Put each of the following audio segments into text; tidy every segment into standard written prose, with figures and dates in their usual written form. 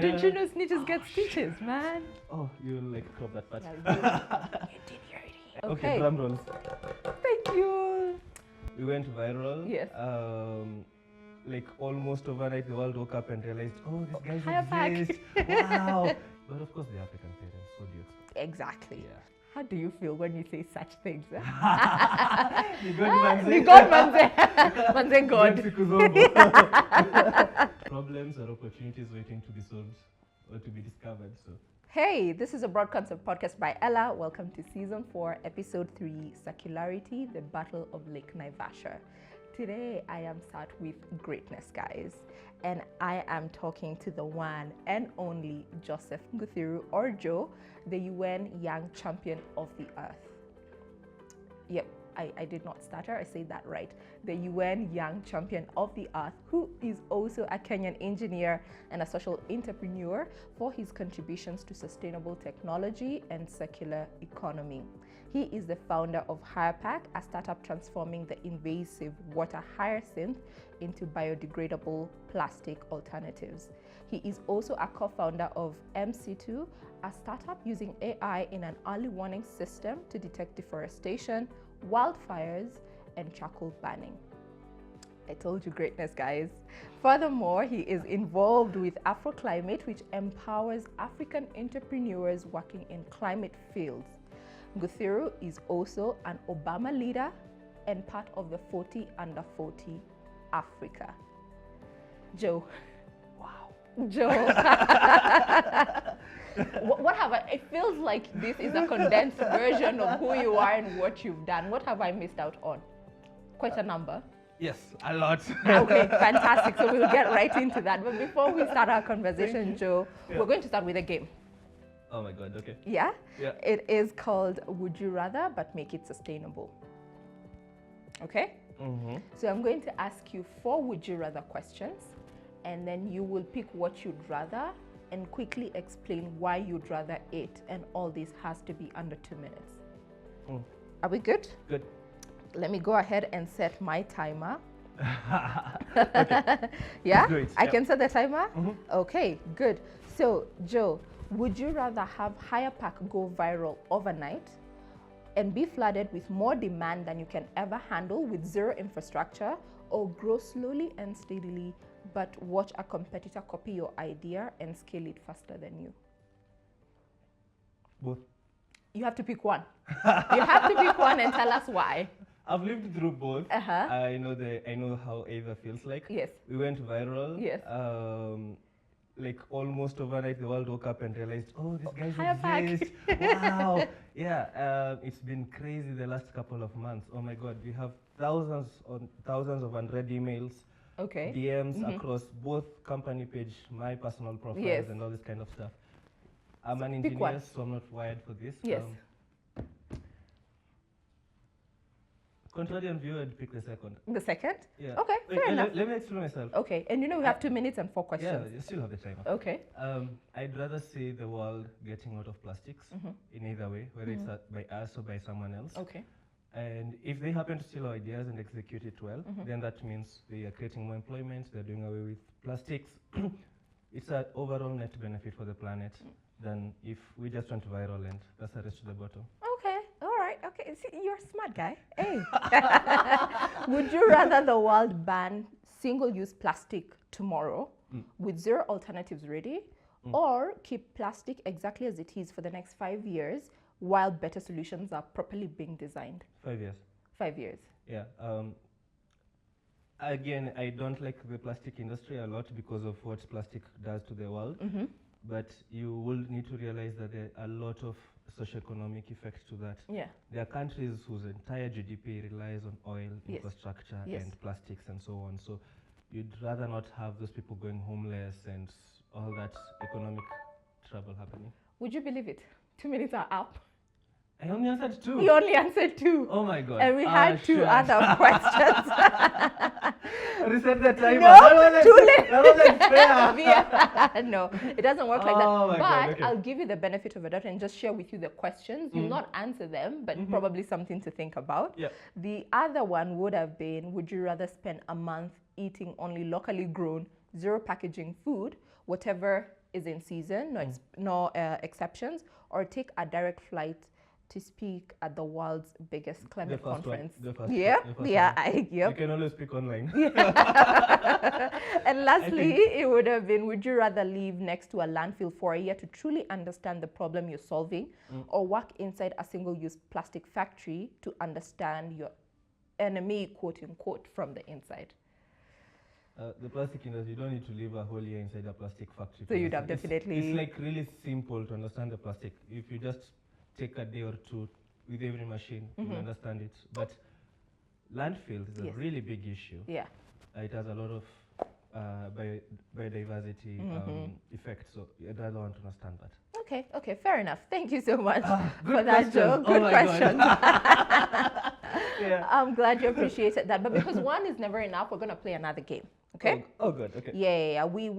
Did you know snitches get stitches, man? Oh, you'll like crop that part. Yeah, you did already. Okay, drum rolls. Thank you. We went viral. Yes. Like almost overnight, the world woke up and realized, oh, these guys HyaPak. exist. Wow. But of course, the African parents. What do you expect? Exactly. Yeah. How do you feel when you say such things? The God The God manze. Manze God. Problems or opportunities waiting to be solved or to be discovered. So. Hey, this is a broad concept podcast by Ella. Welcome to season 4, episode 3, Circularity, the Battle of Lake Naivasha. Today, I am sat with greatness, guys, and I am talking to the one and only Joseph Nguthiru, or Joe, the UN Young Champion of the Earth. Yep, I did not stutter, I said that right. The UN Young Champion of the Earth, who is also a Kenyan engineer and a social entrepreneur for his contributions to sustainable technology and circular economy. He is the founder of HyaPak, a startup transforming the invasive water hyacinth into biodegradable plastic alternatives. He is also a co-founder of M-Situ, a startup using AI in an early warning system to detect deforestation, wildfires, and charcoal burning. I told you greatness, guys. Furthermore, he is involved with AfroClimate, which empowers African entrepreneurs working in climate fields. Nguthiru is also an Obama leader and part of the 40 under 40 Africa. Joe. Wow. Joe. What have I, it feels like this is a condensed version of who you are and what you've done. What have I missed out on? Quite a number. Yes, a lot. Okay, fantastic. So we'll get right into that. But before we start our conversation, Joe, we're going to start with a game. Oh my God, okay. Yeah? Yeah. It is called Would You Rather, but make it sustainable. Okay? Mm-hmm. So I'm going to ask you 4 Would You Rather questions, and then you will pick what you'd rather and quickly explain why you'd rather it. And all this has to be under 2 minutes. Are we good? Good. Let me go ahead and set my timer. Okay. Yeah? Great. I Yeah. can set the timer? Mm-hmm. Okay, good. So, Joe, would you rather have HyaPak go viral overnight and be flooded with more demand than you can ever handle with zero infrastructure, or grow slowly and steadily but watch a competitor copy your idea and scale it faster than you? Both. You have to pick one. You have to pick one and tell us why. I've lived through both. Uh-huh. I know how either feels like. Yes. We went viral. Yes. Like almost overnight, the world woke up and realized, oh, these guys HyaPak. exist. Wow. Yeah. It's been crazy the last couple of months. Oh my God, we have thousands of unread emails, Okay. DMs across both company page, my personal profiles, Yes. and all this kind of stuff. I'm an pick one. engineer, so I'm not wired for this. Yes. Contrarian view, I'd pick the second. The second? Yeah. Okay, fair enough. Let me explain myself. Okay, and we have 2 minutes and 4 Yeah, questions. you still have the timer. Okay. I'd rather see the world getting out of plastics in either way, whether it's by us or by someone else. Okay. And if they happen to steal our ideas and execute it well, then that means they are creating more employment, they're doing away with plastics. It's an overall net benefit for the planet than if we just went viral and that's the rest to the bottom. Okay. All right. Okay. See, you're a smart guy. Hey. Would you rather the world ban single-use plastic tomorrow with zero alternatives ready, or keep plastic exactly as it is for the next 5 years while better solutions are properly being designed? 5 years. 5 years. Yeah. Again, I don't like the plastic industry a lot because of what plastic does to the world. But you will need to realize that there are a lot of socioeconomic effects to that. Yeah. There are countries whose entire GDP relies on oil, Yes. infrastructure, Yes. and plastics and so on. So you'd rather not have those people going homeless and all that economic trouble happening. Would you believe it? 2 minutes are up. I only answered 2. You only answered 2. Oh my God. And we had 2 sure. other questions. Reset the timer. No, That wasn't- too late. That wasn't fair. Yeah. No, it doesn't work like that. Oh my But God, okay. I'll give you the benefit of the doubt and just share with you the questions. You'll not answer them, but probably something to think about. Yeah. The other one would have been, would you rather spend a month eating only locally grown, zero packaging food, whatever is in season, no exceptions, or take a direct flight to speak at the world's biggest climate conference. You can always speak online. And lastly, it would have been, would you rather live next to a landfill for a year to truly understand the problem you're solving, or work inside a single-use plastic factory to understand your enemy, quote unquote, from the inside? The plastic industry, you don't need to live a whole year inside a plastic factory. So you'd have definitely... It's like really simple to understand the plastic. If you just take a day or two with every machine, you will understand it. But landfill is a really big issue. Yeah. It has a lot of biodiversity effects, so I don't want to understand that. Okay, fair enough. Thank you so much for that, Joe. Good question. I'm glad you appreciated that. But because one is never enough, we're going to play another game. Okay? Oh, good. Okay. Yeah. We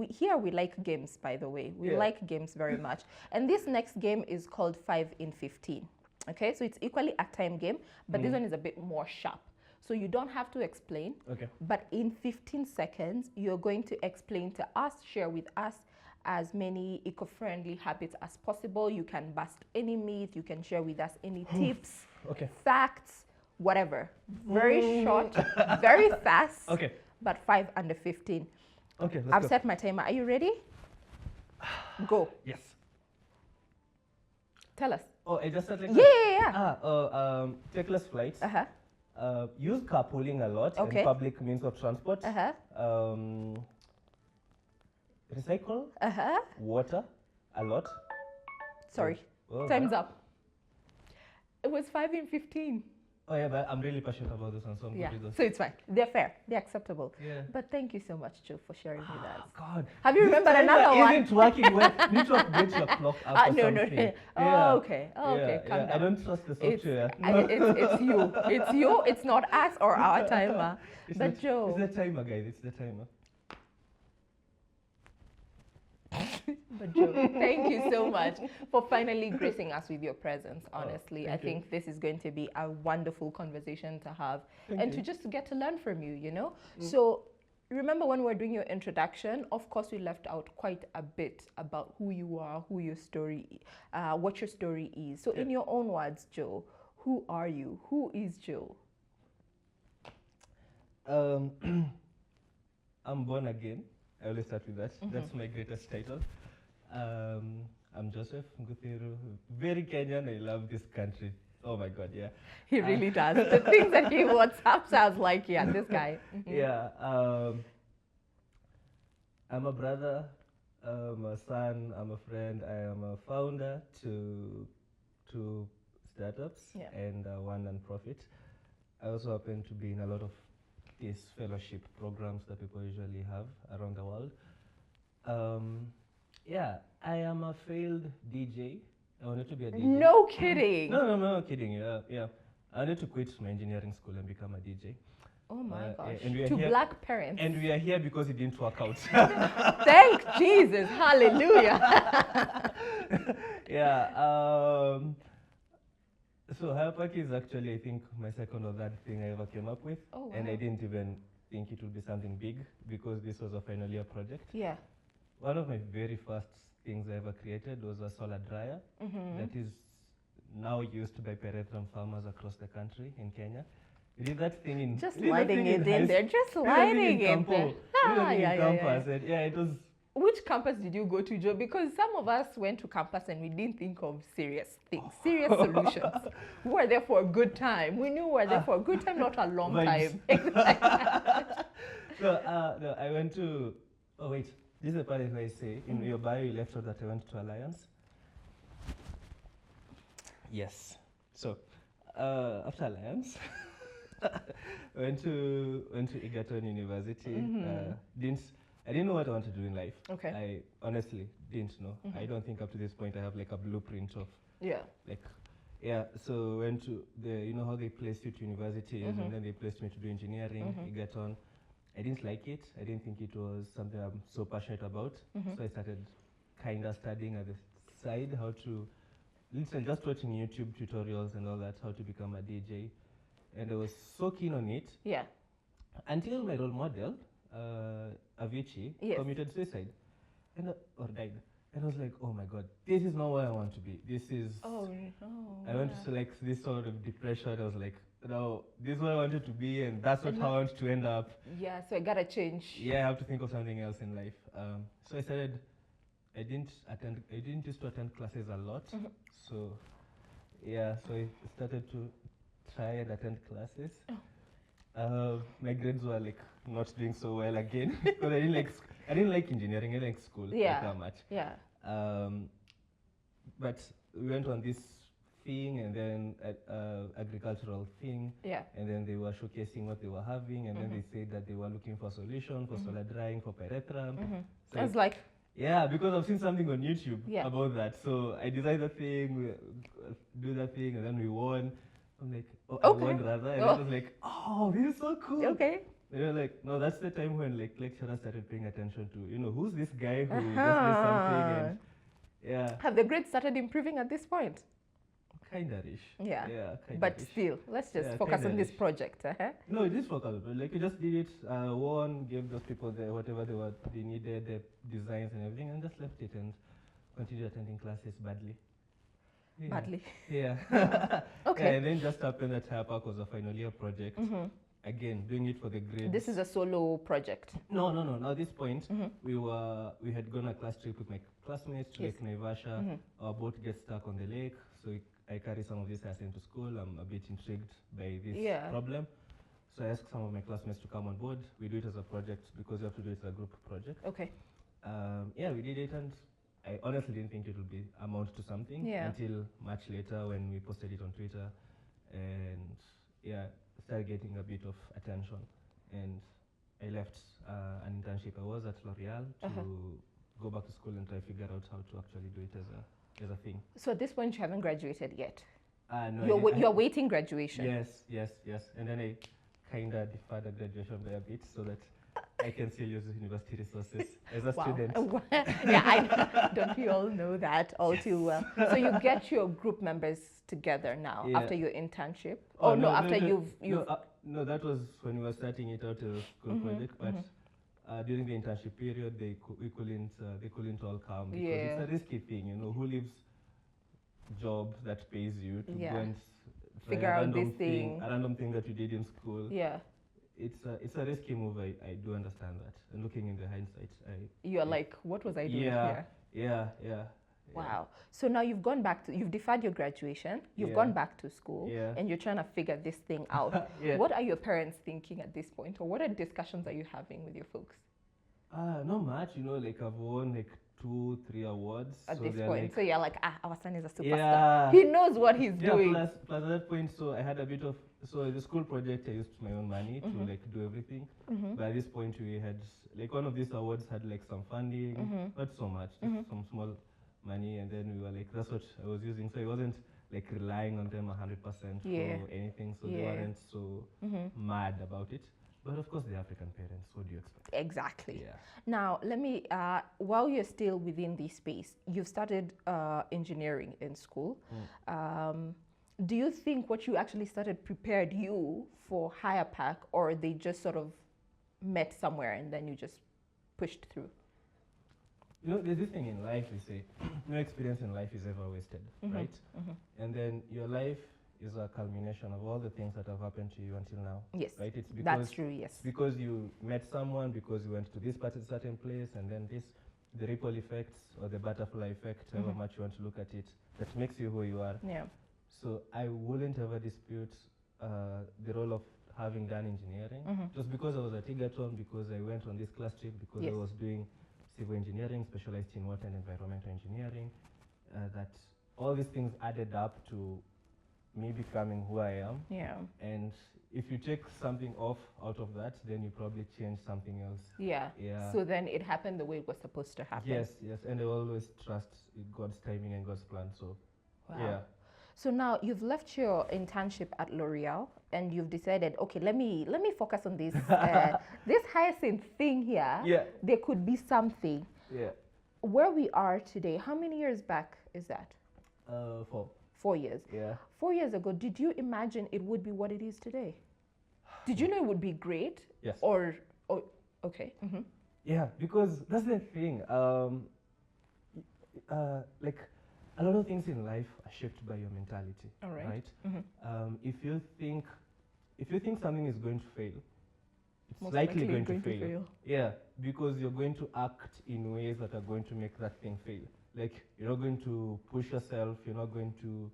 like games, by the way. We like games very much. And this next game is called 5 in 15. Okay? So it's equally a time game, but this one is a bit more sharp. So you don't have to explain. Okay. But in 15 seconds, you're going to explain to us, share with us as many eco-friendly habits as possible. You can bust any myth. You can share with us any tips, facts, whatever. Very short, very fast. Okay. But 5 under 15. Okay, let's I've go. set my timer. Are you ready? Go. Yes. Tell us. Oh, I just said like Yeah. Take less flights. Use carpooling a lot Okay. and public means of transport. Recycle water a lot. Sorry. Time's up. It was 5 in 15. Oh yeah, but I'm really passionate about this one, so I'm good with those. So it's fine. They're fair. They're acceptable. Yeah. But thank you so much, Joe, for sharing with us. God. Have you remembered another one? Isn't working well. Need to update your clock up or No. something. Oh, Yeah. okay. Oh, okay. Yeah, Calm yeah. down. I don't trust the software. It's you. It's you. It's not us or our timer. But Joe. It's the timer, guys. It's the timer. But Joe, thank you so much for finally gracing us with your presence. Honestly, I think this is going to be a wonderful conversation to have to just get to learn from you, you know? So remember when we were doing your introduction, of course, we left out quite a bit about who you are, who your story, what your story is. So in your own words, Joe, who are you? Who is Joe? I'm born again. I always start with that. That's my greatest title. I'm Joseph Nguthiru, very Kenyan. I love this country. Oh my God, yeah. He really does. The things that he WhatsApps, I was like, yeah, this guy. Yeah. I'm a brother, I'm a son, I'm a friend. I am a founder to two startups and one non-profit. I also happen to be in a lot of these fellowship programs that people usually have around the world. Yeah, I am a failed DJ. I wanted to be a DJ. No kidding. No kidding. Yeah. I wanted to quit my engineering school and become a DJ. Oh my gosh. To black parents. And we are here because it didn't work out. Thank Jesus. Hallelujah. Yeah. So HyaPak is actually, I think, my second or third thing I ever came up with. Oh, wow. And I didn't even think it would be something big because this was a final year project. Yeah. One of my very first things I ever created was a solar dryer that is now used by pyrethrum farmers across the country in Kenya. We did that thing in... Just lighting it in there. Just lighting it there. Yeah, it was... Which campus did you go to, Joe? Because some of us went to campus and we didn't think of serious things, serious solutions. We were there for a good time. We knew we were there for a good time, not a long time. So, no, I went to... Oh, wait. This is the part where I say, in your bio, you left out that I went to Alliance. Yes. So, after Alliance, I went to Egerton University. I didn't know what I wanted to do in life. Okay. I honestly didn't know. I don't think up to this point I have like a blueprint of so went to you know how they placed you to universities and then they placed me to do engineering, Egerton. I didn't like it. I didn't think it was something I'm so passionate about. So I started kind of studying at the side how to, literally just watching YouTube tutorials and all that, how to become a DJ. And I was so keen on it. Yeah. Until my role model, Avicii, committed suicide or died. And I was like, oh my God, this is not where I want to be. This is, Oh no. I went to like this sort of depression. I was like, no, this is where I wanted to be, and that's not how I want to end up. Yeah, so I gotta change. Yeah, I have to think of something else in life. So I started, I didn't used to attend classes a lot. So yeah, so I started to try and attend classes. My grades were like not doing so well again because I didn't like engineering. I didn't like school like that much. Yeah. But we went on this thing and then agricultural thing. Yeah. And then they were showcasing what they were having, and then they said that they were looking for a solution for solar drying for pyrethrum. So I was like, yeah, because I've seen something on YouTube about that. So I designed the thing, do that thing, and then we won. I'm like, oh, I won rather. And I was like, oh, this is so cool. Okay. And they're like, no, that's the time when like lecturers started paying attention to, who's this guy who just did something, and yeah. Have the grades started improving at this point? Kinda-ish. Yeah. Yeah, kinda-ish. But still, let's just focus on this project. No, it is focus. Like we just did it. One gave those people whatever they needed, the designs and everything, and just left it and continued attending classes badly. Yeah. Badly. Yeah. Okay. Yeah, and then just happened that HyaPak was a final year project. Again, doing it for the grades. This is a solo project. No. At this point, we had gone a class trip with my classmates to Lake Naivasha. Our boat gets stuck on the lake, so I carry some of this Ssn4 to school. I'm a bit intrigued by this problem. So I asked some of my classmates to come on board. We do it as a project because you have to do it as a group project. Okay. Yeah, we did it, and I honestly didn't think it would amount to something until much later when we posted it on Twitter, and started getting a bit of attention. And I left an internship. I was at L'Oreal to go back to school and try to figure out how to actually do it as a thing. So at this point, you haven't graduated yet? No. You're waiting graduation? Yes. And then I kind of deferred the graduation by a bit so that I can still use university resources as a student. Yeah, don't we all know that all too well? So you get your group members together now after your internship? No, No, that was when we were starting it out as a school project, but during the internship period, they couldn't all come because it's a risky thing, who leaves job that pays you to go and figure out this thing, a random thing that you did in school. Yeah. It's a risky move. I do understand that. And looking in the hindsight, you're like, what was I doing here? Yeah. Wow. So now you've deferred your graduation, you've gone back to school, and you're trying to figure this thing out. What are your parents thinking at this point, or what are discussions are you having with your folks? Not much, like I've won like 2-3 awards at so this point. like, so you're like, our son is a superstar. He knows what he's doing. Plus at that point, so I had a bit of, so the school project, I used my own money to like do everything. But at this point, we had like one of these awards had like some funding, not so much, just some small money, and then we were like, that's what I was using. So I wasn't like relying on them 100% for anything, so they weren't so mad about it. But of course, the African parents, what do you expect? Exactly. Yeah. Now, let me, while you're still within this space, you've started engineering in school. Do you think what you actually started prepared you for HyaPak, or they just sort of met somewhere and then you just pushed through? There's this thing in life, we say, no experience in life is ever wasted, right? And then your life is a culmination of all the things that have happened to you until now. Yes, right? It's because, that's true, yes. Because you met someone, because you went to this certain place, and then the ripple effects or the butterfly effect, however much you want to look at it, that makes you who you are. Yeah. So I wouldn't ever dispute the role of having done engineering. Just because I was at Egerton, because I went on this class trip, because I was doing civil engineering, specialized in water and environmental engineering, that all these things added up to me becoming who I am. Yeah. And if you take something off out of that, then you probably change something else. Yeah. So then it happened the way it was supposed to happen. Yes. And I always trust God's timing and God's plan. So, yeah. So now you've left your internship at L'Oreal and you've decided, okay, let me focus on this this hyacinth thing here. Yeah. There could be something. Yeah. Where we are today, how many years back is that? 4. 4 years. Yeah. 4 years ago, did you imagine it would be what it is today? Did you know it would be great? Yes. Or okay. Yeah, because that's the thing. like a lot of things in life are shaped by your mentality. All right. Right? If you think something is going to fail, it's Most likely likely going to fail. Yeah, because you're going to act in ways that are going to make that thing fail. Like, you're not going to push yourself, you're not going to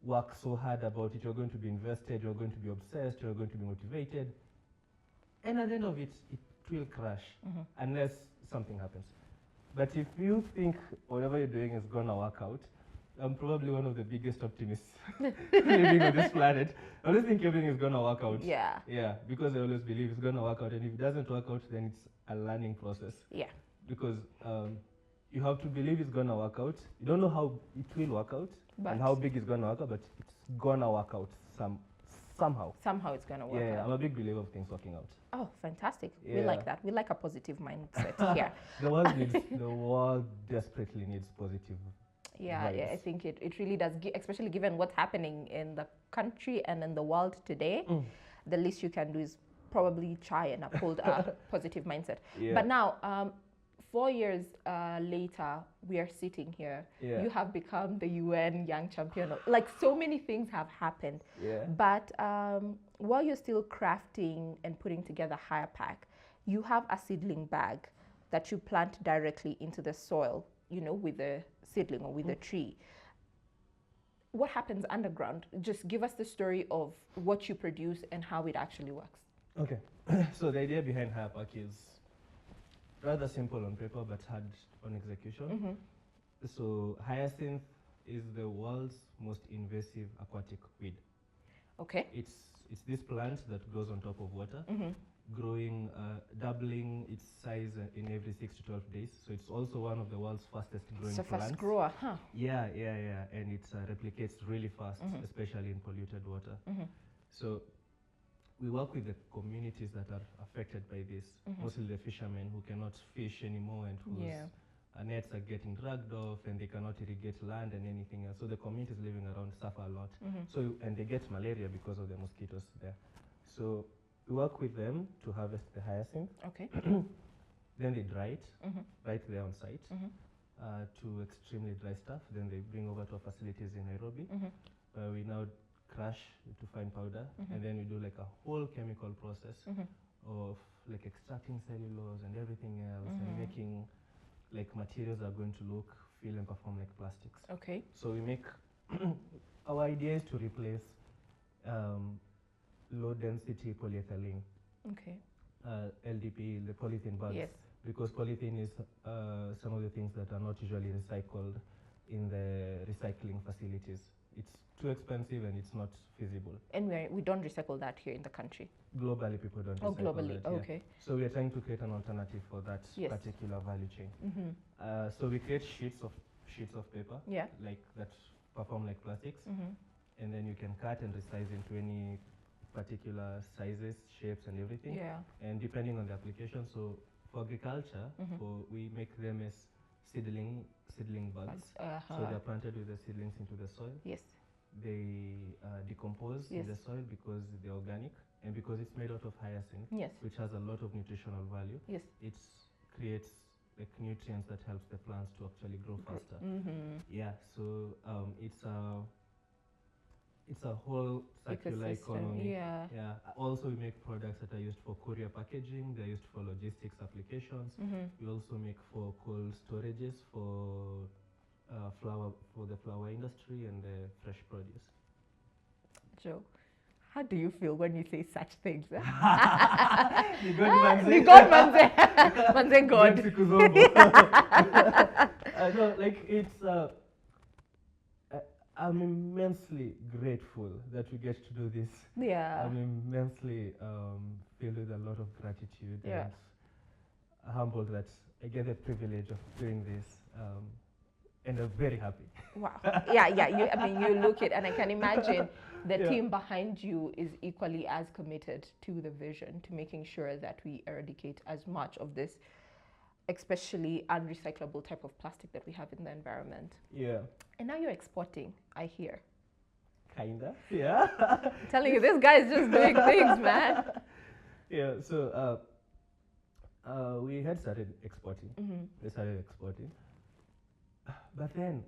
work so hard about it, you're going to be invested, you're going to be obsessed, you're going to be motivated. And at the end of it, it will crash unless something happens. But if you think whatever you're doing is going to work out, I'm probably one of the biggest optimists living on this planet. I always think everything is going to work out. Yeah. Yeah, because I always believe it's going to work out. And if it doesn't work out, then it's a learning process. Yeah. Because you have to believe it's going to work out. You don't know how it will work out and how big it's going to work out, but it's going to work out somehow. Somehow it's going to work out. Yeah, I'm a big believer of things working out. Oh, fantastic. Yeah. We like that. We like a positive mindset here. The world desperately needs positive Yeah, vibes. I think it really does, especially given what's happening in the country and in the world today. The least you can do is probably try and uphold a positive mindset. Yeah. But now, 4 years later, we are sitting here. Yeah. You have become the UN Young Champion. Like, so many things have happened. Yeah. But while you're still crafting and putting together HyaPak, you have a seedling bag that you plant directly into the soil, you know, with the seedling or with the tree. What happens underground? Just give us the story of what you produce and how it actually works. Okay. So the idea behind HyaPak is rather simple on paper but hard on execution. So hyacinth is the world's most invasive aquatic weed. Okay. It's this plant that grows on top of water, growing, doubling its size in every 6 to 12 days. So it's also one of the world's fastest growing It's a plants. fast grower, huh? Yeah. And it replicates really fast, especially in polluted water. So we work with the communities that are affected by this, mostly the fishermen who cannot fish anymore and whose nets are getting dragged off and they cannot irrigate land and anything else. So the communities living around suffer a lot. And they get malaria because of the mosquitoes there. So we work with them to harvest the hyacinth. Okay. Then they dry it right there on site to extremely dry stuff. Then they bring over to our facilities in Nairobi. We now crush to fine powder, and then we do like a whole chemical process of like extracting cellulose and everything else and making like materials that are going to look, feel and perform like plastics. Okay. So we make our idea is to replace low density polyethylene, Okay. LDPE, the polythene bags. Yes. Because polythene is some of the things that are not usually recycled in the recycling facilities. It's too expensive and it's not feasible. And we don't recycle that here in the country. Globally, people don't recycle Globally. that, yeah. Okay. So we are trying to create an alternative for that Yes. particular value chain. So we create sheets of paper, Yeah. like that perform like plastics, and then you can cut and resize into any particular sizes, shapes, and everything. Yeah. And depending on the application, so for agriculture, we make them as seedling buds. So they're planted with the seedlings into the soil. Yes. They decompose in the soil because they're organic and because it's made out of hyacinth, Yes. which has a lot of nutritional value. Yes. It creates like nutrients that helps the plants to actually grow faster. Yeah, so it's a whole circular Ecosystem, economy. yeah. Yeah. Also, we make products that are used for courier packaging. They're used for logistics applications. We also make for cold storages for the flower industry and the fresh produce. Joe, how do you feel when you say such things? Ni God manze. Ni God manze. Manze God. No, like it's. I'm immensely grateful that we get to do this. Yeah. I'm immensely filled with a lot of gratitude Yeah. and humbled that I get the privilege of doing this, and I'm very happy. Wow. Yeah. You look it, and I can imagine the Yeah. team behind you is equally as committed to the vision, to making sure that we eradicate as much of this, especially unrecyclable type of plastic that we have in the environment. Yeah. And now you're exporting, I hear. Kinda. Yeah. I'm telling you, this guy is just doing things, man. Yeah. So we had started exporting. We started exporting. but then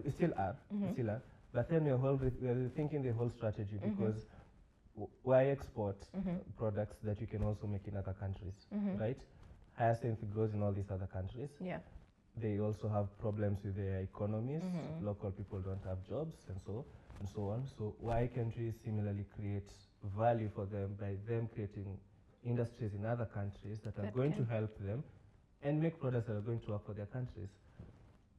we still are, but then we're thinking the whole strategy because why export products that you can also make in other countries, right? Hyacinth grows in all these other countries. Yeah. They also have problems with their economies. Local people don't have jobs and so on. So why can't we similarly create value for them by them creating industries in other countries that are going to help them and make products that are going to work for their countries?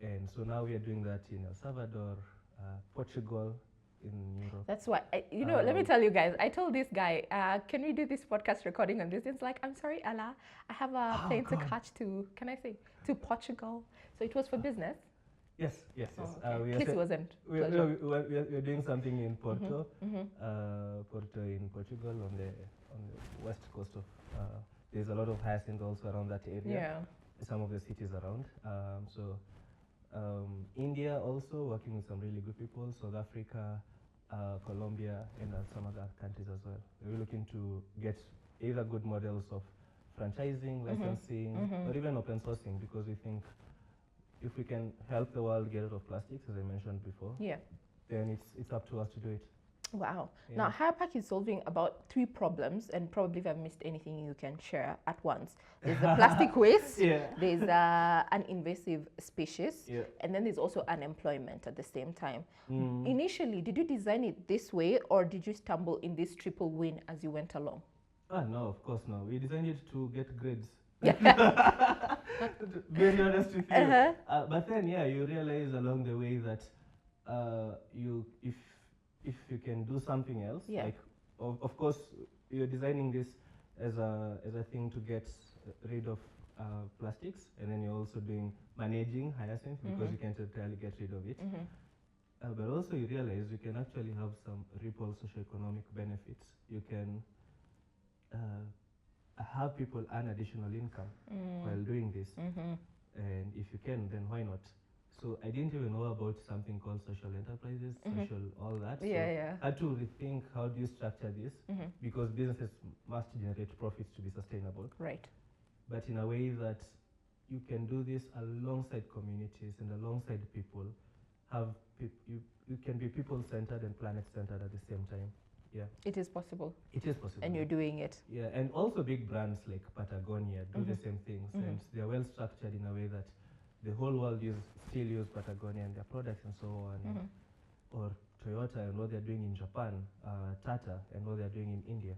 And so now we are doing that in El Salvador, Portugal, in Europe. That's why, let me tell you guys, I told this guy, can we do this podcast recording on this? It's like, I'm sorry, Ella, I have a plane to catch to Portugal. So it was for business? Yes. Okay. At least it wasn't. We're doing something in Porto, Porto in Portugal on the west coast of, there's a lot of hyacinth also around that area. Yeah. Some of the cities around. India also working with some really good people, South Africa, Colombia, and some other countries as well. We're looking to get either good models of franchising, licensing, or even open sourcing, because we think if we can help the world get out of plastics, as I mentioned before, then it's up to us to do it. Wow. Yeah. Now, HyaPak is solving about 3 problems, and probably if I've missed anything, you can share at once. There's the plastic waste, there's an invasive species, and then there's also unemployment at the same time. Initially, did you design it this way, or did you stumble in this triple win as you went along? No, of course not. We designed it to get grades. Very honest with you. But then, you realize along the way that if you can do something else, like of course you're designing this as a thing to get rid of plastics, and then you're also doing managing hyacinth because you can't entirely get rid of it. But also you realize you can actually have some ripple socioeconomic benefits. You can have people earn additional income while doing this, and if you can, then why not? So I didn't even know about something called social enterprises, social all that. So I had to rethink how do you structure this, because businesses must generate profits to be sustainable. Right. But in a way that you can do this alongside communities and alongside people. You can be people-centered and planet-centered at the same time. Yeah. It is possible. It is possible. And you're doing it. Yeah, and also big brands like Patagonia do the same things, and they're well structured in a way that the whole world still use Patagonia and their products and so on, or Toyota and what they're doing in Japan, Tata and what they're doing in India.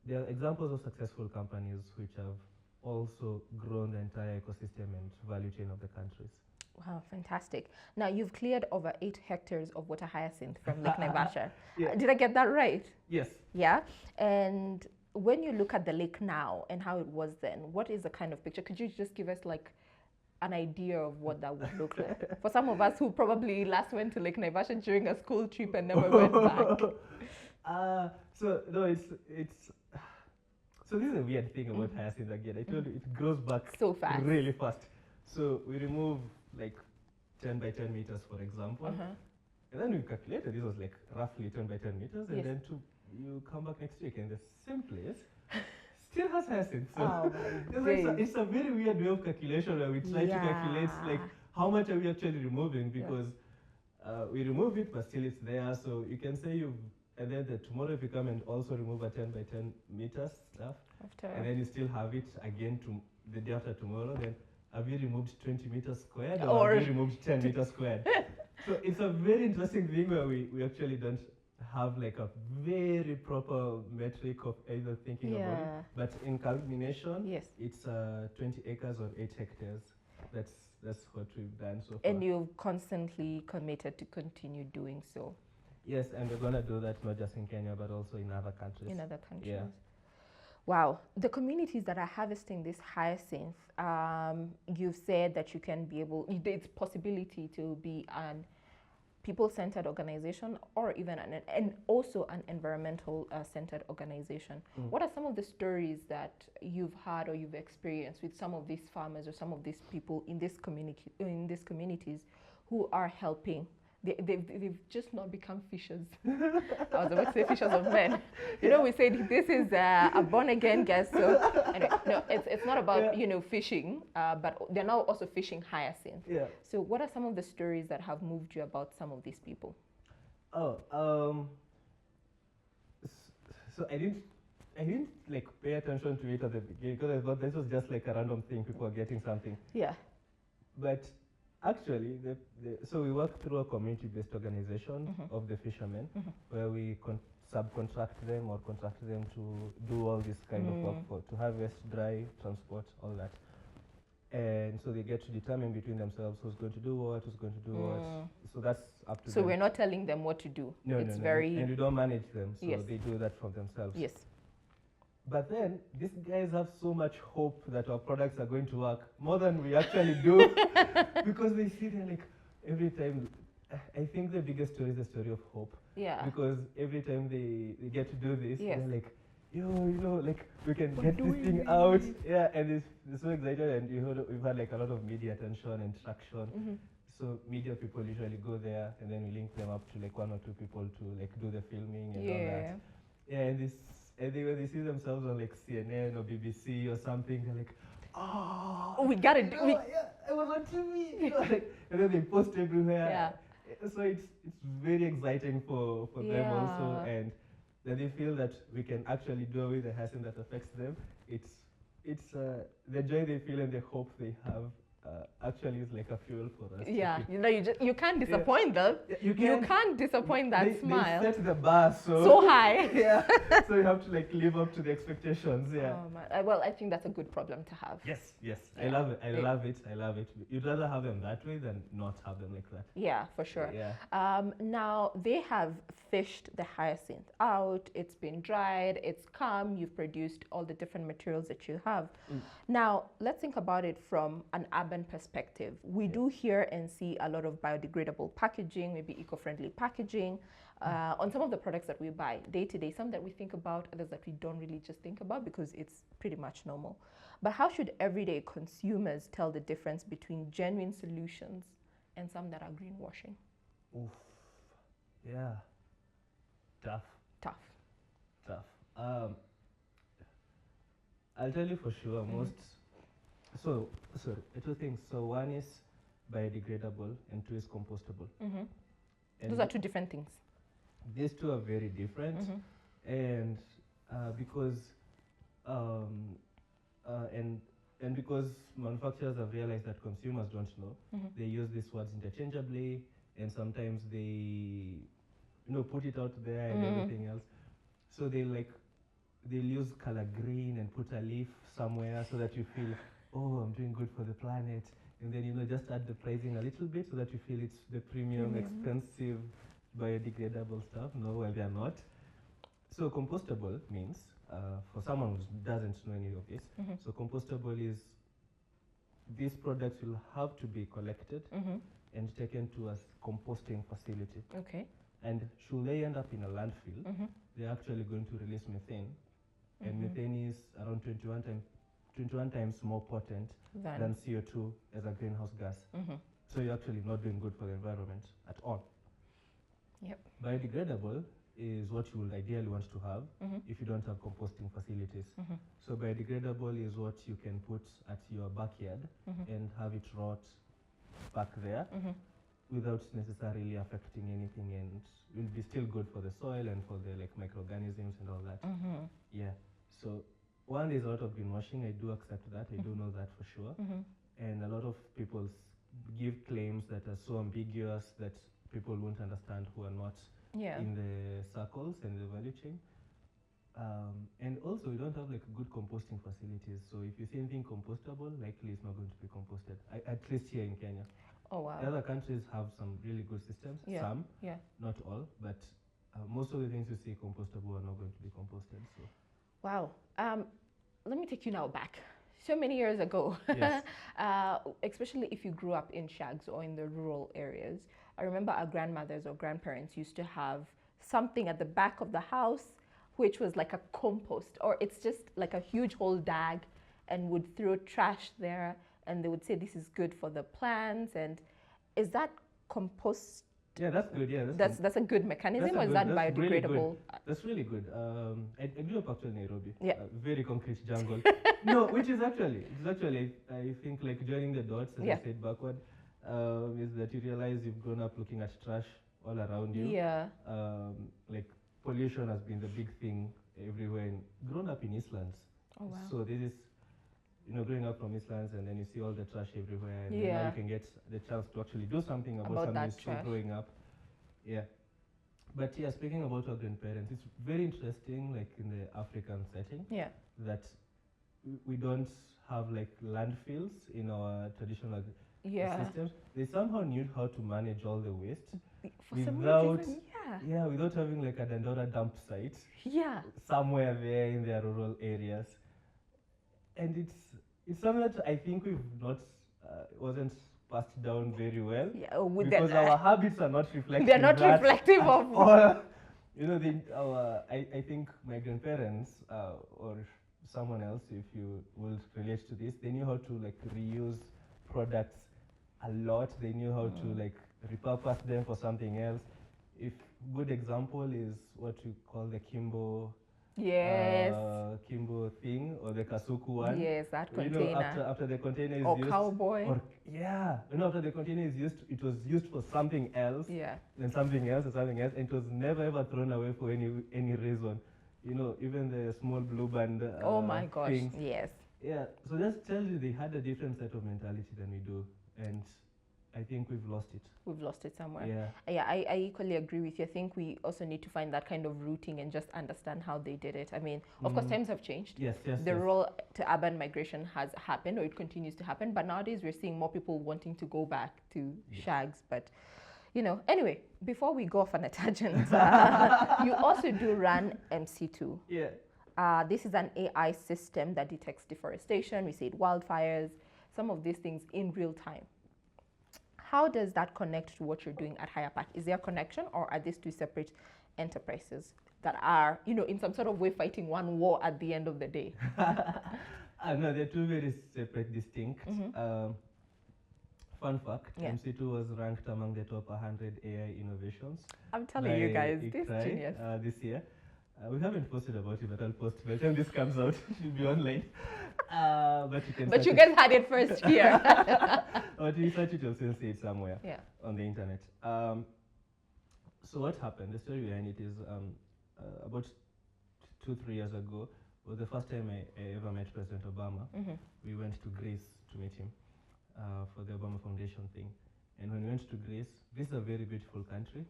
There are examples of successful companies which have also grown the entire ecosystem and value chain of the countries. Wow, fantastic. Now, you've cleared over 8 hectares of water hyacinth from Lake Naivasha. Did I get that right? Yes. Yeah? And when you look at the lake now and how it was then, what is the kind of picture? Could you just give us like an idea of what that would look like? For some of us who probably last went to Lake Naivasha during a school trip and never went back. So this is a weird thing about hyacinth again. I told you it grows back so fast, really fast. So we remove like 10 by 10 meters, for example. And then we calculated this was like roughly 10 by 10 meters. And then you come back next week and the same place still has hyacinth. So it's a very weird way of calculation where we try to calculate like how much are we actually removing, because we remove it but still it's there. So you can say and then tomorrow if you come and also remove a 10 by 10 meters stuff, and then you still have it again the day after tomorrow, then have you removed 20 meters squared or have you removed 10 meters squared? So it's a very interesting thing where we actually don't have like a very proper metric of either thinking about it, but in culmination, it's 20 acres or 8 hectares. That's what we've done so far. And you've constantly committed to continue doing so. Yes, and we're going to do that not just in Kenya, but also in other countries. In other countries. Yeah. Wow. The communities that are harvesting this hyacinth, you've said that you can be there's possibility to be an people-centered organization or even and also an environmental centered organization. What are some of the stories that you've had or you've experienced with some of these farmers or some of these people in these communities who are helping they've just not become fishers. I was about to say fishers of men. You know, we said this is a born-again guest. So anyway, no, it's not about, fishing, but they're now also fishing hyacinth. Yeah. So what are some of the stories that have moved you about some of these people? Oh, so I didn't like pay attention to it at the beginning because I thought this was just like a random thing, people are getting something. Yeah. But actually, so we work through a community-based organization of the fishermen, where we subcontract them or contract them to do all this kind of work, to harvest, dry, transport, all that. And so they get to determine between themselves who's going to do what, who's going to do what. So that's up to them. So we're not telling them what to do. No, it's no. very... And we don't manage them, so Yes. they do that for themselves. Yes. But then, these guys have so much hope that our products are going to work, more than we actually do, because they see they're like, every time, I think the biggest story is the story of hope. Yeah. Because every time they get to do this, Yes. they're like, like, we can We're get this doing thing out. Yeah, and they're so excited, and we've had like a lot of media attention and traction. So media people usually go there, and then we link them up to like 1 or 2 people to like do the filming and all that. Yeah, and when they see themselves on like CNN or BBC or something, they're like, oh, we got it. Yeah, I was on TV. And then they post everywhere. Yeah. So it's very exciting for them also, and that they feel that we can actually do away with the hyacinth that affects them. It's the joy they feel and the hope they have actually is like a fuel for us. Yeah, you can't disappoint them. Yeah, you can't disappoint that smile. They set the bar so high. Yeah. So you have to like live up to the expectations. Yeah. Oh, man. Well, I think that's a good problem to have. Yes. Yeah. I love it. I love it. You'd rather have them that way than not have them like that. Yeah, for sure. Yeah. Now they have fished the hyacinth out. It's been dried. It's come. You've produced all the different materials that you have. Now let's think about it from an urban perspective. We do hear and see a lot of biodegradable packaging, maybe eco-friendly packaging on some of the products that we buy day to day, some that we think about, others that we don't really just think about because it's pretty much normal. But how should everyday consumers tell the difference between genuine solutions and some that are greenwashing? Oof. Yeah. Tough. I'll tell you for sure, So, 2 things. So one is biodegradable and 2 is compostable. And those are 2 different things. These 2 are very different, and because and because manufacturers have realized that consumers don't know, they use these words interchangeably, and sometimes they put it out there and everything else. So they'll use color green and put a leaf somewhere so that you feel, oh, I'm doing good for the planet. And then, just add the pricing a little bit so that you feel it's the premium, expensive, biodegradable stuff. No, well, they're not. So compostable means, for someone who doesn't know any of this, so compostable is these products will have to be collected and taken to a composting facility. Okay. And should they end up in a landfill, they're actually going to release methane. And methane is around 21 times more potent than CO2 as a greenhouse gas. So you're actually not doing good for the environment at all. Yep. Biodegradable is what you would ideally want to have if you don't have composting facilities. So biodegradable is what you can put at your backyard and have it rot back there without necessarily affecting anything, and will be still good for the soil and for the microorganisms and all that. Yeah. So one, there's a lot of greenwashing. I do accept that. I do know that for sure. And a lot of people give claims that are so ambiguous that people won't understand who are not in the circles and the value chain. And also, we don't have good composting facilities. So if you see anything compostable, likely it's not going to be composted. At least here in Kenya. Oh, wow. The other countries have some really good systems. Some, not all, but most of the things you see compostable are not going to be composted. So. Wow. Let me take you now back. So many years ago, Yes. especially if you grew up in shags or in the rural areas, I remember our grandmothers or grandparents used to have something at the back of the house, which was like a compost, or it's just like a huge old bag, and would throw trash there, and they would say this is good for the plants. And is that compost Yeah, that's good. Yeah, That's a good mechanism, or is that biodegradable? That's really good. I grew up actually in Nairobi. Yeah. Very concrete jungle. No, which is actually, I think like joining the dots, as I said backward, is that you realize you've grown up looking at trash all around you. Yeah. Like pollution has been the big thing everywhere. Grown up in Eastlands. Oh wow. So this is, growing up from Eastlands, and then you see all the trash everywhere, and then now you can get the chance to actually do something about something you saw growing up. Yeah. But yeah, speaking about our grandparents, it's very interesting, like in the African setting, that we don't have like landfills in our traditional systems. They somehow knew how to manage all the waste without having like a Dandora dump site somewhere there in their rural areas. And it's something that I think we've not wasn't passed down very well, because our habits are not reflective. They're not reflective of all. I think my grandparents or someone else, if you will relate to this, they knew how to like reuse products a lot. They knew how to like repurpose them for something else. If good example is what we call the Kimbo. Kimbo thing, or the Kasuku one. Yes, that container. After the container is used. Or cowboy. After the container is used, it was used for something else. Then something else, and something else, and it was never ever thrown away for any reason. Even the small blue band. Oh my gosh! Things. Yes. Yeah. So that tells you they had a different set of mentality than we do, and I think we've lost it. We've lost it somewhere. Yeah, I equally agree with you. I think we also need to find that kind of rooting and just understand how they did it. I mean, of course, times have changed. The role to urban migration has happened, or it continues to happen. But nowadays, we're seeing more people wanting to go back to shags. But, anyway, before we go off on a tangent, you also do run M-Situ. Yeah. This is an AI system that detects deforestation, we said wildfires, some of these things in real time. How does that connect to what you're doing at HyaPak? Is there a connection, or are these two separate enterprises that are, in some sort of way fighting one war at the end of the day? No, they're two very separate, distinct. Fun fact, M-Situ was ranked among the top 100 AI innovations. I'm telling you guys, this is genius. This year. We haven't posted about it, but I'll post by the time this comes out. It will be online. But you guys had it first here. But you search it, you'll still see it somewhere on the internet. So what happened? The story behind it is about 2-3 years ago was the first time I ever met President Obama. We went to Greece to meet him for the Obama Foundation thing. And when we went to Greece is a very beautiful country.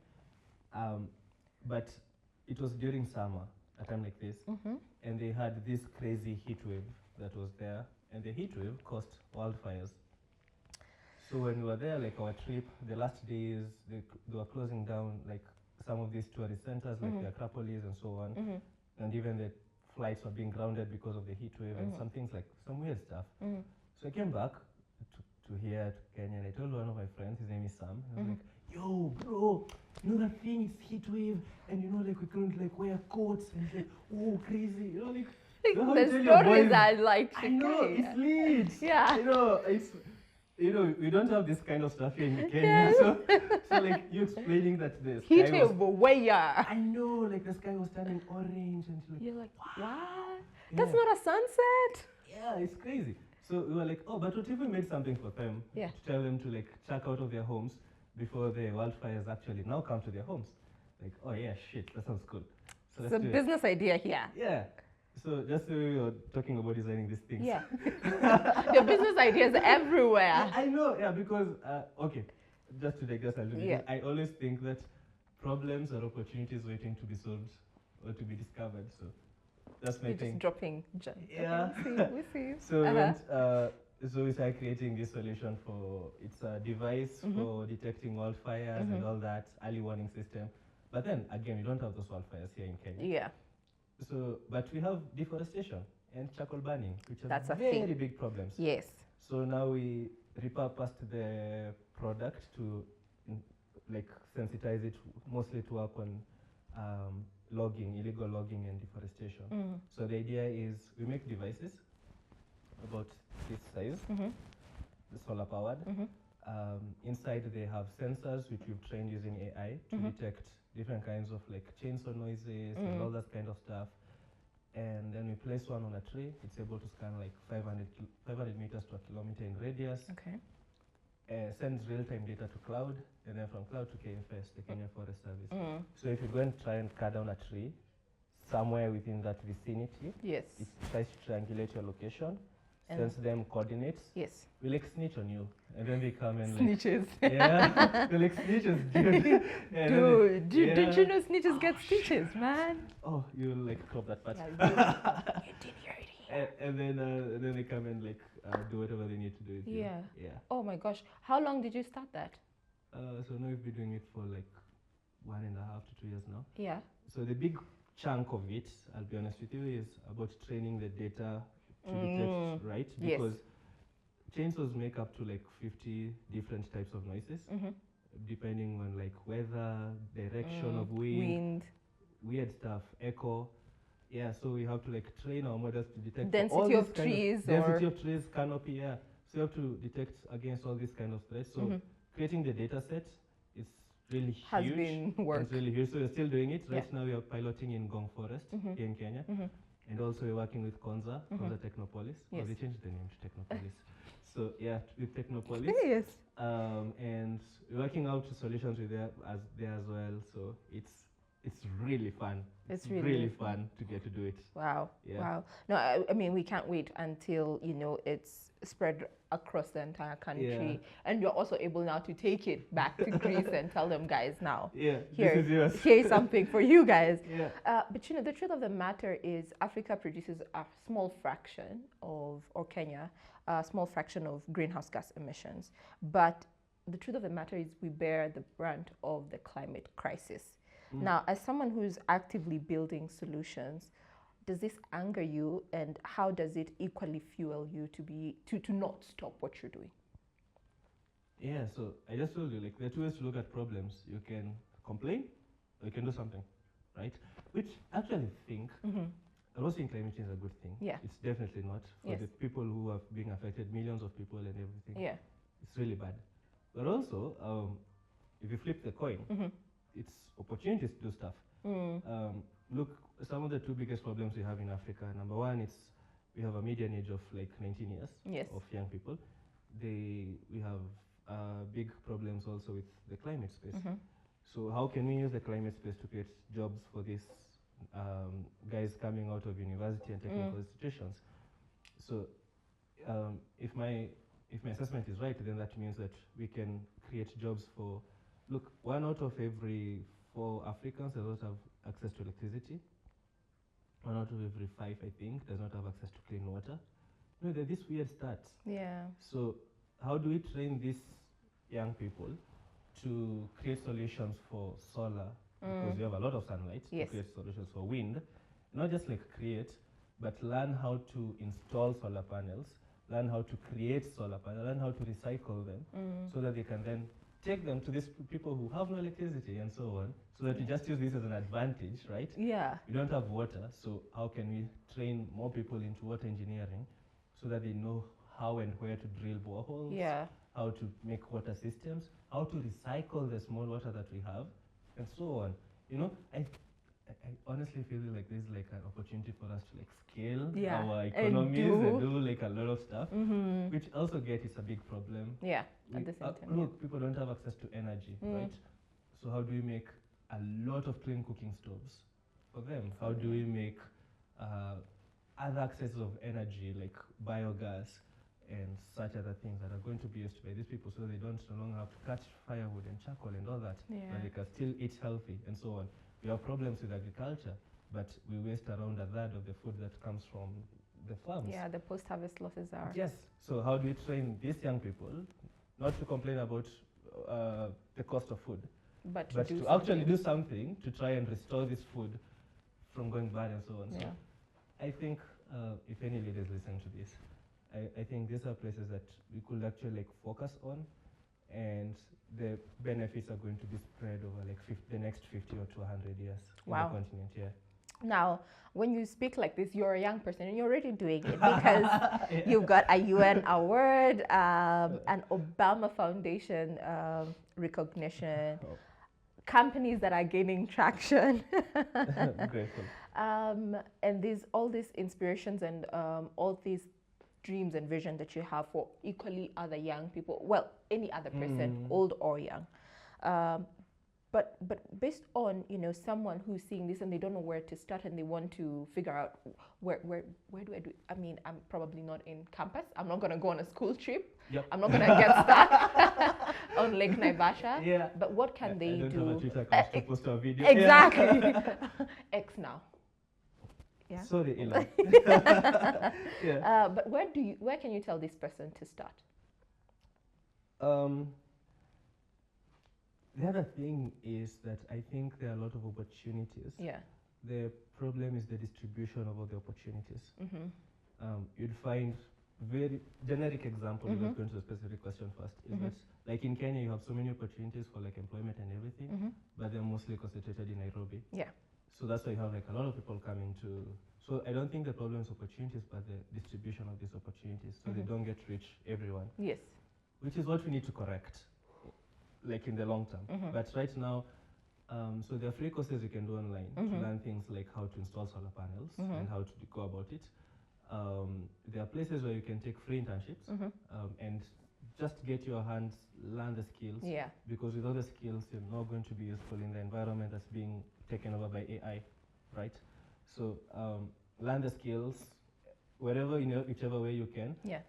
But it was during summer, a time like this, and they had this crazy heat wave that was there, and the heat wave caused wildfires. So when we were there, like our trip, the last days, they were closing down like some of these tourist centers, like the Acropolis and so on, and even the flights were being grounded because of the heat wave and some things like some weird stuff. So I came back to here to Kenya, and I told one of my friends, his name is Sam, and I was like, yo, bro, that thing is heat wave, and like we couldn't like wear coats, and like, oh, crazy, like. The stories are like, I know, it's lit. Yeah. It's, we don't have this kind of stuff here in Kenya. So like you explaining that the sky heat wave where? I know, like the sky was turning orange, and you're like, what? That's not a sunset. Yeah, it's crazy. So we were like, oh, but what if we made something for them to tell them to like check out of their homes before the wildfires actually now come to their homes? Like, oh yeah, shit, that sounds cool. So it's a business idea here. Yeah. So just so we were talking about designing these things. Yeah. Your business ideas everywhere. I know, because, okay, just to digress a little bit, I always think that problems are opportunities waiting to be solved or to be discovered. So that's my thing. Just dropping. Yeah. We see. So so we started creating this solution it's a device for detecting wildfires and all that, early warning system. But then again, we don't have those wildfires here in Kenya. Yeah. So, but we have deforestation and charcoal burning, which are very big problems. Yes. So now we repurposed the product to like sensitize it mostly to work on logging, illegal logging and deforestation. So the idea is we make devices about this size, solar powered. Inside they have sensors which we've trained using AI to detect different kinds of like chainsaw noises and all that kind of stuff. And then we place one on a tree. It's able to scan like 500 meters to a kilometer in radius. Okay. Sends real-time data to cloud, and then from cloud to KFS, the Kenya Forest Service. So if you go and try and cut down a tree somewhere within that vicinity, yes, it tries to triangulate your location, sends them coordinates. Yes. We like snitch on you, and then they come and snitches. Like, yeah, they like snitches, dude. Dude, did you know snitches get stitches, man? Oh, you like crop that part. Yeah, you did already. And then they come and like do whatever they need to do with you. Yeah. Yeah. Oh my gosh, how long did you start that? So now we've been doing it for like 1.5 to 2 years now. Yeah. So the big chunk of it, I'll be honest with you, is about training the data to detect, right? Because chainsaws make up to like 50 different types of noises, depending on like weather, direction of wind, weird stuff, echo. Yeah, so we have to like train our models to detect density of trees, density of trees, canopy. Yeah, so you have to detect against all these kind of threats. So creating the data set is really has huge. Been work. It's really huge. So we're still doing it. Right now we are piloting in Ngong Forest here in Kenya. And also we're working with Konza Technopolis. Yes. Oh, they changed the name to Technopolis. So yeah, with Technopolis. Yes. And we're working out solutions with there as well. So it's really fun. It's really fun to get to do it. Wow. Yeah. Wow. No, I mean, we can't wait until, it's spread across the entire country. And you're also able now to take it back to Greece and tell them, guys, now, here's something for you guys. Yeah. But the truth of the matter is Africa produces a small fraction of, or Kenya, a small fraction of greenhouse gas emissions. But the truth of the matter is we bear the brunt of the climate crisis. Now, as someone who's actively building solutions, does this anger you, and how does it equally fuel you to not stop what you're doing? Yeah, so I just told you, like, there are two ways to look at problems. You can complain, or you can do something, right? Which I actually think, I'm not saying climate change is a good thing. Yeah. It's definitely not. For the people who are being affected, millions of people and everything. Yeah. It's really bad. But also, if you flip the coin, it's opportunities to do stuff. Look, some of the two biggest problems we have in Africa, number one, it's we have a median age of like 19 years of young people. We have big problems also with the climate space. So how can we use the climate space to create jobs for these guys coming out of university and technical institutions? So if my assessment is right, then that means that we can create jobs for, look, 1 out of every 4 Africans does not have access to electricity. 1 out of every 5, I think, does not have access to clean water. There are these weird stats. Yeah. So how do we train these young people to create solutions for solar? Because we have a lot of sunlight to create solutions for wind. Not just like create, but learn how to install solar panels, learn how to create solar panels, learn how to recycle them, so that they can then take them to these people who have no electricity and so on, so that we just use this as an advantage, right? Yeah. We don't have water, so how can we train more people into water engineering so that they know how and where to drill boreholes, how to make water systems, how to recycle the small water that we have, and so on. I honestly feel like there's like an opportunity for us to like scale our economies and do like a lot of stuff, which also is a big problem. Yeah, at the same time. Look, people don't have access to energy, right? So how do we make a lot of clean cooking stoves for them? How do we make other accesses of energy like biogas and such other things that are going to be used by these people, so they don't no longer have to cut firewood and charcoal and all that, but they can still eat healthy and so on. We have problems with agriculture, but we waste around 1/3 of the food that comes from the farms. Yeah, the post-harvest losses are. Yes. So how do we train these young people not to complain about the cost of food, but to actually do something to try and restore this food from going bad and so on? So I think if any leaders listen to this, I think these are places that we could actually like focus on, and the benefits are going to be spread over like the next 50 or 200 years in the continent. Yeah. Now, when you speak like this, you're a young person and you're already doing it because you've got a UN award, an Obama Foundation recognition, companies that are gaining traction. Grateful. And these all these inspirations and all these dreams and vision that you have for equally other young people, well, any other person, old or young. But based on, you know, someone who's seeing this and they don't know where to start and they want to figure out where do I do it? I mean, I'm probably not in campus. I'm not going to go on a school trip. Yep. I'm not going to get stuck on Lake Naivasha. Yeah. But what can they do? I do? don't have a Twitter account to post a video. Exactly. X now. Yeah. Sorry, Elon. Yeah. But where can you tell this person to start? The other thing is that I think there are a lot of opportunities. Yeah. The problem is the distribution of all the opportunities. Mm-hmm. You'd find very generic example, without going to the specific question first, is that like in Kenya, you have so many opportunities for like employment and everything, but they're mostly concentrated in Nairobi. Yeah. So that's why you have like a lot of people coming to. So I don't think the problem is opportunities, but the distribution of these opportunities, so they don't get reach everyone. Yes. Which is what we need to correct, like in the long term. But right now, so there are free courses you can do online to learn things like how to install solar panels and how to go about it. There are places where you can take free internships and just get your hands, learn the skills. Yeah. Because without the skills, you're not going to be useful in the environment that's being taken over by AI, right? So learn the skills wherever, you know, whichever way you can. Yeah.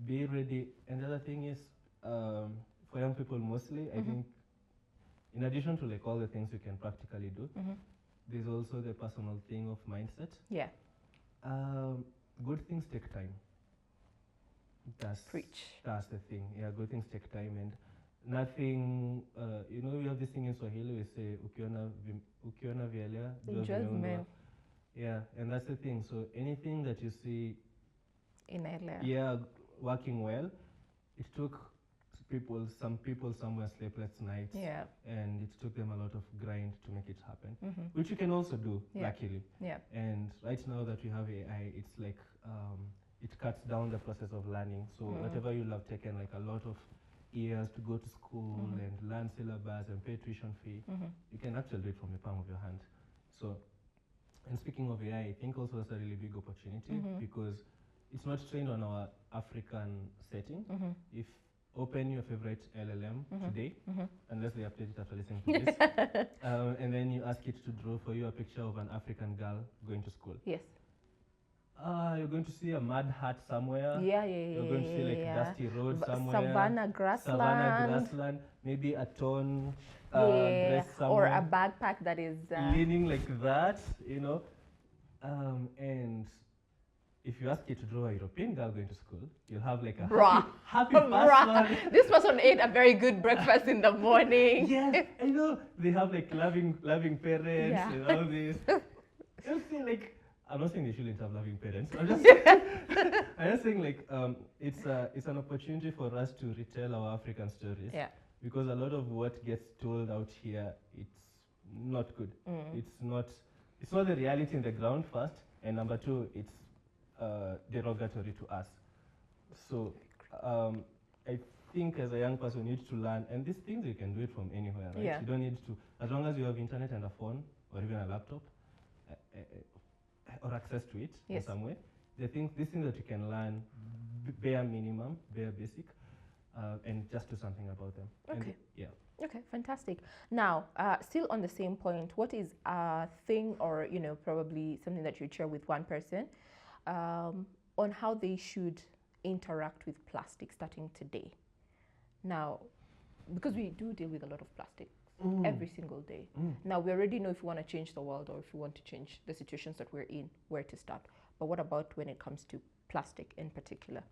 Be ready. And the other thing is, for young people mostly, I think, in addition to like all the things you can practically do, there's also the personal thing of mindset. Yeah. Good things take time. That's the thing. Yeah, good things take time, and nothing. You know, we have this thing in Swahili. We say ukiona vielea ndio vimeundwa. Yeah, and that's the thing. So anything that you see working well, it took some people somewhere sleepless nights, and it took them a lot of grind to make it happen, which you can also do, luckily. Yeah. And right now that we have AI, it's like it cuts down the process of learning. So whatever you'll have taken like a lot of years to go to school and learn syllabus and pay tuition fee, you can actually do it from the palm of your hand. So, and speaking of AI, I think also that's a really big opportunity because it's not trained on our African setting. If open your favorite LLM today, unless they update it after listening to this, and then you ask it to draw for you a picture of an African girl going to school. Yes. You're going to see a mad hat somewhere. You're going to see like dusty road somewhere. Savannah grassland. Maybe a torn dress somewhere. Or a backpack that is leaning like that, you know. And if you ask it to draw a European girl going to school, you'll have like a happy person. This person ate a very good breakfast in the morning. Yes, I know. They have like loving parents and all this. You'll see like, I'm not saying they shouldn't have loving parents. I'm just saying like it's an opportunity for us to retell our African stories. Yeah. Because a lot of what gets told out here, it's not good. It's not the reality in the ground first, and number two, it's derogatory to us. So I think as a young person you need to learn, and these things you can do it from anywhere, right? You don't need to, as long as you have internet and a phone or even a laptop or access to it in some way. These things that you can learn, bare minimum, bare basic, and just do something about them. Okay. Okay, fantastic. Now, still on the same point, what is a thing or, you know, probably something that you'd share with one person on how they should interact with plastic starting today? Now, because we do deal with a lot of plastic every single day. Now, we already know if we want to change the world or if we want to change the situations that we're in, where to start. But what about when it comes to plastic in particular?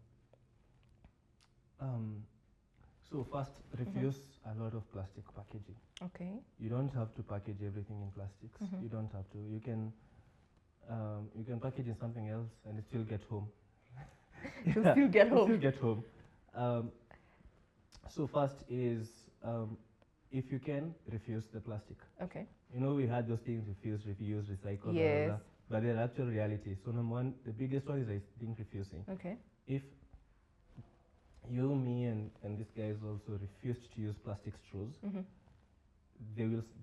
So first, refuse a lot of plastic packaging. Okay. You don't have to package everything in plastics. You don't have to. You can package in something else and still get home. Still get home. Still get home. So first is if you can, refuse the plastic. Okay. You know, we had those things, refuse, reuse, recycle, Yes. blah, blah, blah, but they're actual reality. So number one, the biggest one is I think refusing. Okay. If you, me, and these guys also refused to use plastic straws,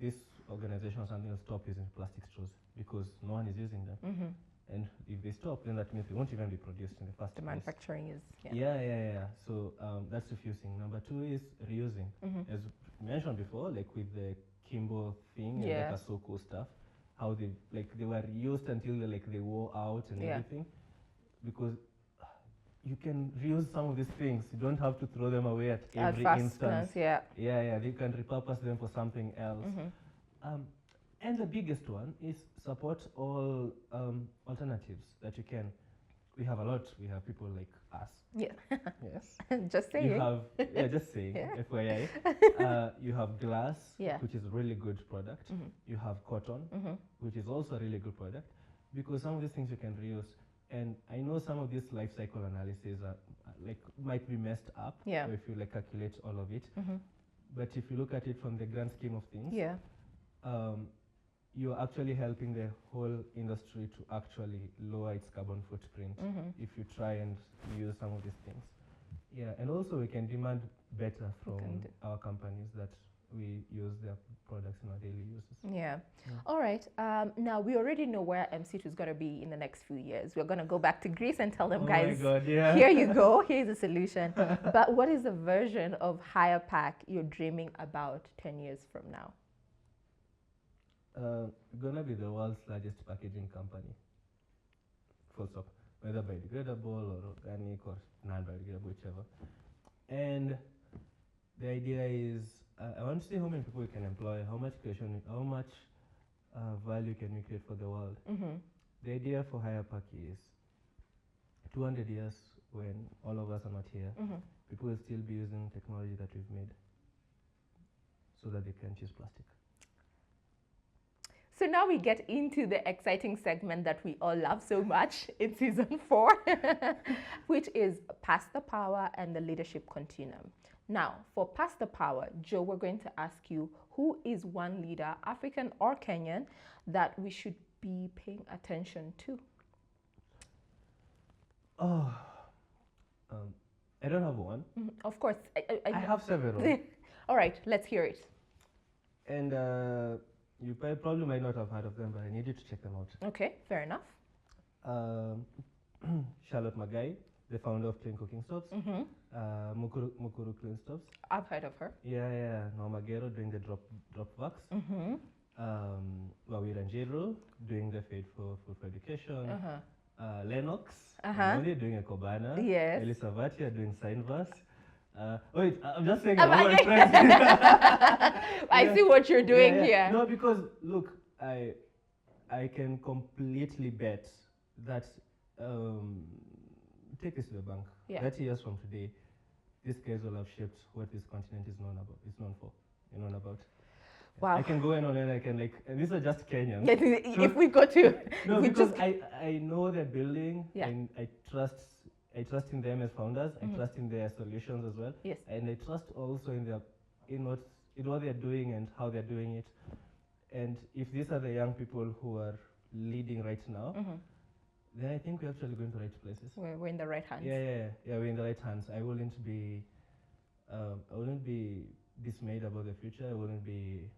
this organization or something will stop using plastic straws because no one is using them. And if they stop, then that means they won't even be produced in the first The place. manufacturing is, Yeah. So that's refusing. Number two is reusing. As mentioned before, like with the Kimbo thing and like Asoko stuff, how they were used until they wore out and everything, because you can reuse some of these things. You don't have to throw them away at every instance. Yeah. They can repurpose them for something else. And the biggest one is support all alternatives that you can. We have a lot. We have people like us. Yeah. Yes. Just saying. You have, just saying, FYI. You have glass, which is a really good product. You have cotton, which is also a really good product, because some of these things you can reuse. And I know some of these life cycle analyses are might be messed up if you calculate all of it. But if you look at it from the grand scheme of things, you're actually helping the whole industry to actually lower its carbon footprint if you try and use some of these things. Yeah, and also we can demand better from our companies that we use their products in our daily uses. Yeah. All right. Now, we already know where M-Situ is going to be in the next few years. We're going to go back to Greece and tell them, guys, my God, here you go. Here's the solution. But what is the version of HyaPak you're dreaming about 10 years from now? Gonna be the world's largest packaging company. Full stop. Whether biodegradable or organic or non-biodegradable, whichever. And the idea is, I want to see how many people we can employ, how much creation, how much value can we create for the world. The idea for HyaPak is 200 years, when all of us are not here, people will still be using technology that we've made so that they can choose plastic. So now we get into the exciting segment that we all love so much in season 4, which is Pass the Power and the Leadership Continuum. Now, for Pass the Power, Joe, we're going to ask you, who is one leader, African or Kenyan, that we should be paying attention to? I don't have one. Of course. I have several. All right, let's hear it. And you probably might not have heard of them, but I need you to check them out. Okay, fair enough. Charlotte Magai, the founder of Clean Cooking Stoves. Mukuru Clean Stoves. I've heard of her. Yeah. Norma Gero doing the drop wax. Wawira Njiru doing the Fade for Education. Lennox, Moni doing a Kobana. Yes. Elisa Vatia doing Signverse. Wait, I'm just saying about my friends. I see what you're doing here. No, because look, I can completely bet that take this to the bank. 30 years from today, these guys will have shaped what this continent is known about. Wow. I can go in on and I can and these are just Kenyans. If we go to because I know their building and I trust in them as founders. I trust in their solutions as well. Yes. And I trust also in what they're doing and how they're doing it. And if these are the young people who are leading right now, then I think we're actually going to the right places. We're in the right hands. Yeah, we're in the right hands. I wouldn't be dismayed about the future. I wouldn't be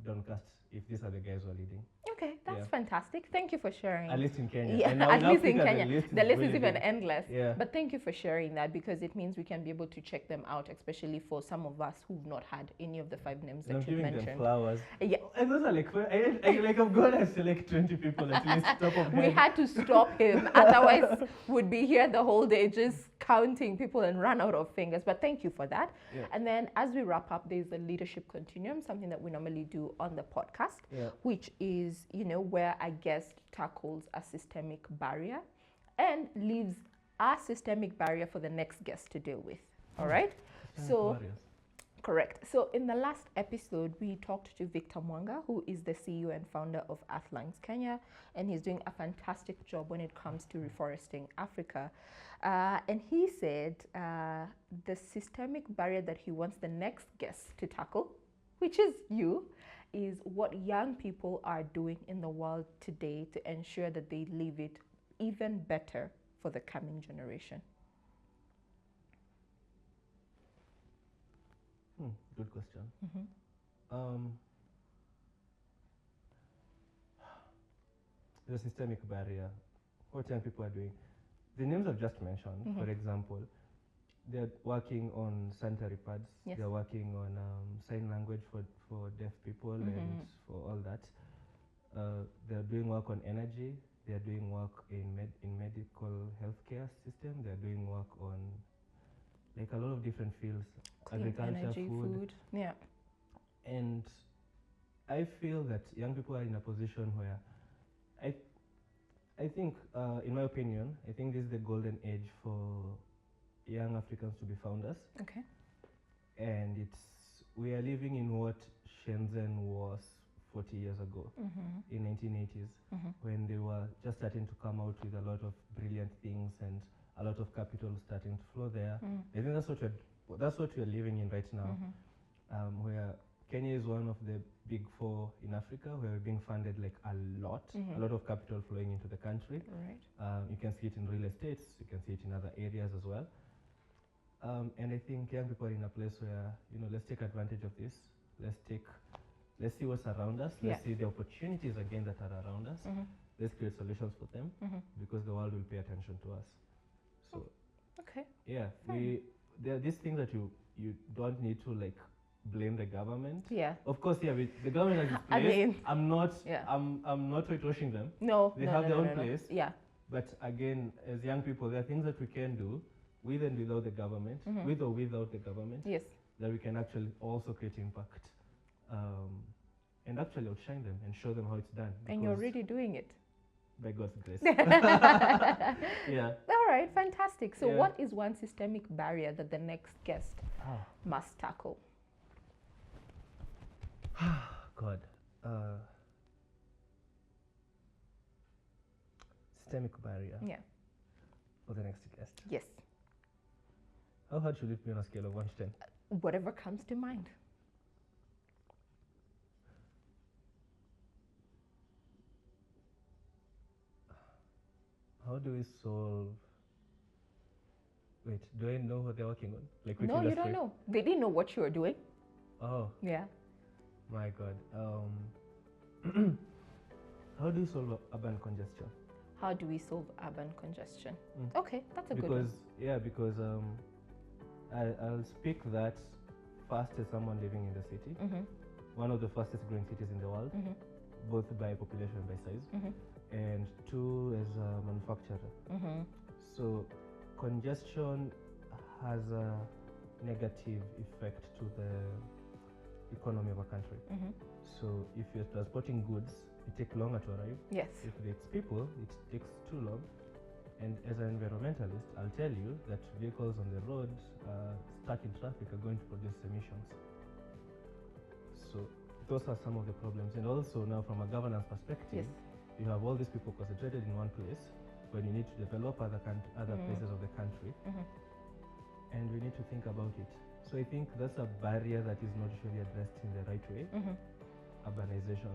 downcast if these are the guys who are leading. Okay, that's fantastic. Thank you for sharing. At least in Kenya. Yeah, at least in Kenya. The list is really even big. endless. Yeah. But thank you for sharing that, because it means we can be able to check them out, especially for some of us who've not had any of the 5 names that you've mentioned. Them flowers. Yeah. And those are I've got to select 20 people at least top of We head. had to stop him, otherwise we'd be here the whole day just counting people and run out of fingers. But thank you for that. Yeah. And then as we wrap up, there's a leadership continuum, something that we normally do on the podcast, which is, where a guest tackles a systemic barrier and leaves a systemic barrier for the next guest to deal with. All right? So, correct. So in the last episode, we talked to Victor Mwanga, who is the CEO and founder of Earthlines Kenya, and he's doing a fantastic job when it comes to reforesting Africa. And he said the systemic barrier that he wants the next guest to tackle which is you, is what young people are doing in the world today to ensure that they leave it even better for the coming generation? Good question. The systemic barrier, what young people are doing. The names I've just mentioned, for example, they're working on sanitary pads, Yes. they're working on sign language for deaf people and for all that. They're doing work on energy, they're doing work in medical healthcare system, they're doing work on like a lot of different fields, Clean agriculture, energy, food. Yeah. And I feel that young people are in a position where I think, in my opinion, I think this is the golden age for young Africans to be founders. Okay. And we are living in what Shenzhen was 40 years ago, in 1980s, when they were just starting to come out with a lot of brilliant things and a lot of capital starting to flow there. I think that's what we're living in right now, where Kenya is one of the big four in Africa, where we're being funded like a lot of capital flowing into the country. Right. You can see it in real estate, you can see it in other areas as well. And I think young people are in a place where, let's take advantage of this. Let's see what's around us. Let's see the opportunities again that are around us. Let's create solutions for them, because the world will pay attention to us. So, okay. Yeah, there are these things that you don't need to like blame the government. Yeah. Of course, yeah, the government has its place. I'm not whitewashing them. No. They have their own No. place. Yeah. But again, as young people, there are things that we can do with and without the government, with or without the government, Yes. that we can actually also create impact, and actually outshine them and show them how it's done. And you're already doing it. By God's grace. Yeah. All right, fantastic. So Yeah. what is one systemic barrier that the next guest must tackle? God. Systemic barrier Yeah. for the next guest. Yes. How hard should it be on a scale of 1 to 10? Whatever comes to mind. How do we solve... Wait, do I know what they're working on? Like which No, you industry? don't know. They didn't know what you were doing. Oh, Yeah. my God. How do you solve urban congestion? How do we solve urban congestion? Okay, that's a good one. Because I'll speak that first as someone living in the city, one of the fastest growing cities in the world, both by population and by size, and two, as a manufacturer. So congestion has a negative effect to the economy of a country. So if you're transporting goods, it takes longer to arrive. Yes. If it's people, it takes too long. And as an environmentalist, I'll tell you that vehicles on the road stuck in traffic are going to produce emissions. So those are some of the problems. And also now from a governance perspective, you have all these people concentrated in one place when you need to develop other places of the country. And we need to think about it. So I think that's a barrier that is not usually addressed in the right way. Urbanization.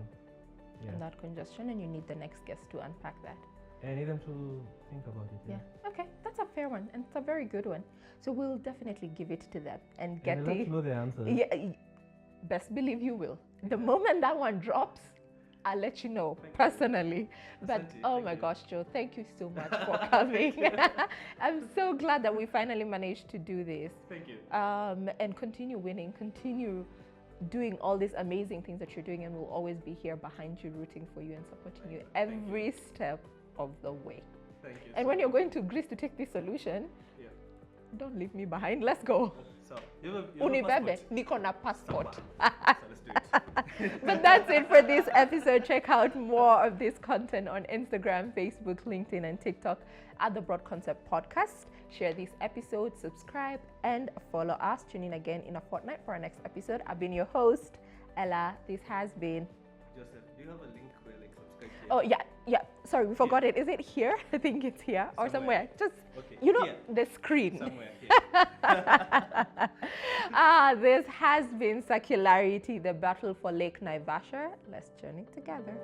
Yeah. And that congestion, and you need the next guest to unpack that. And I need them to think about it. Yeah. Okay, that's a fair one, and it's a very good one. So we'll definitely give it to them and get I'd like to know the answers. Yeah, best believe you will. The moment that one drops, I'll let you know personally. But oh my gosh, Joe, thank you so much for coming. I'm so glad that we finally managed to do this. Thank you. And continue winning, continue doing all these amazing things that you're doing, and we'll always be here behind you, rooting for you and supporting you every step of the way. Thank you. And when you're going to Greece to take this solution, don't leave me behind. Let's go. So, you have Unibebe, niko na passport. So let's do it. But that's it for this episode. Check out more of this content on Instagram, Facebook, LinkedIn, and TikTok at the Broad Concept Podcast. Share this episode, subscribe, and follow us. Tune in again in a fortnight for our next episode. I've been your host, Ella. This has been Joseph, do you have a link where like subscribe here? Oh, yeah. sorry, we forgot it. Is it here? I think it's here or somewhere. Just, Okay, you know, here. the screen. Somewhere here. This has been Circularity, the battle for Lake Naivasha. Let's journey together.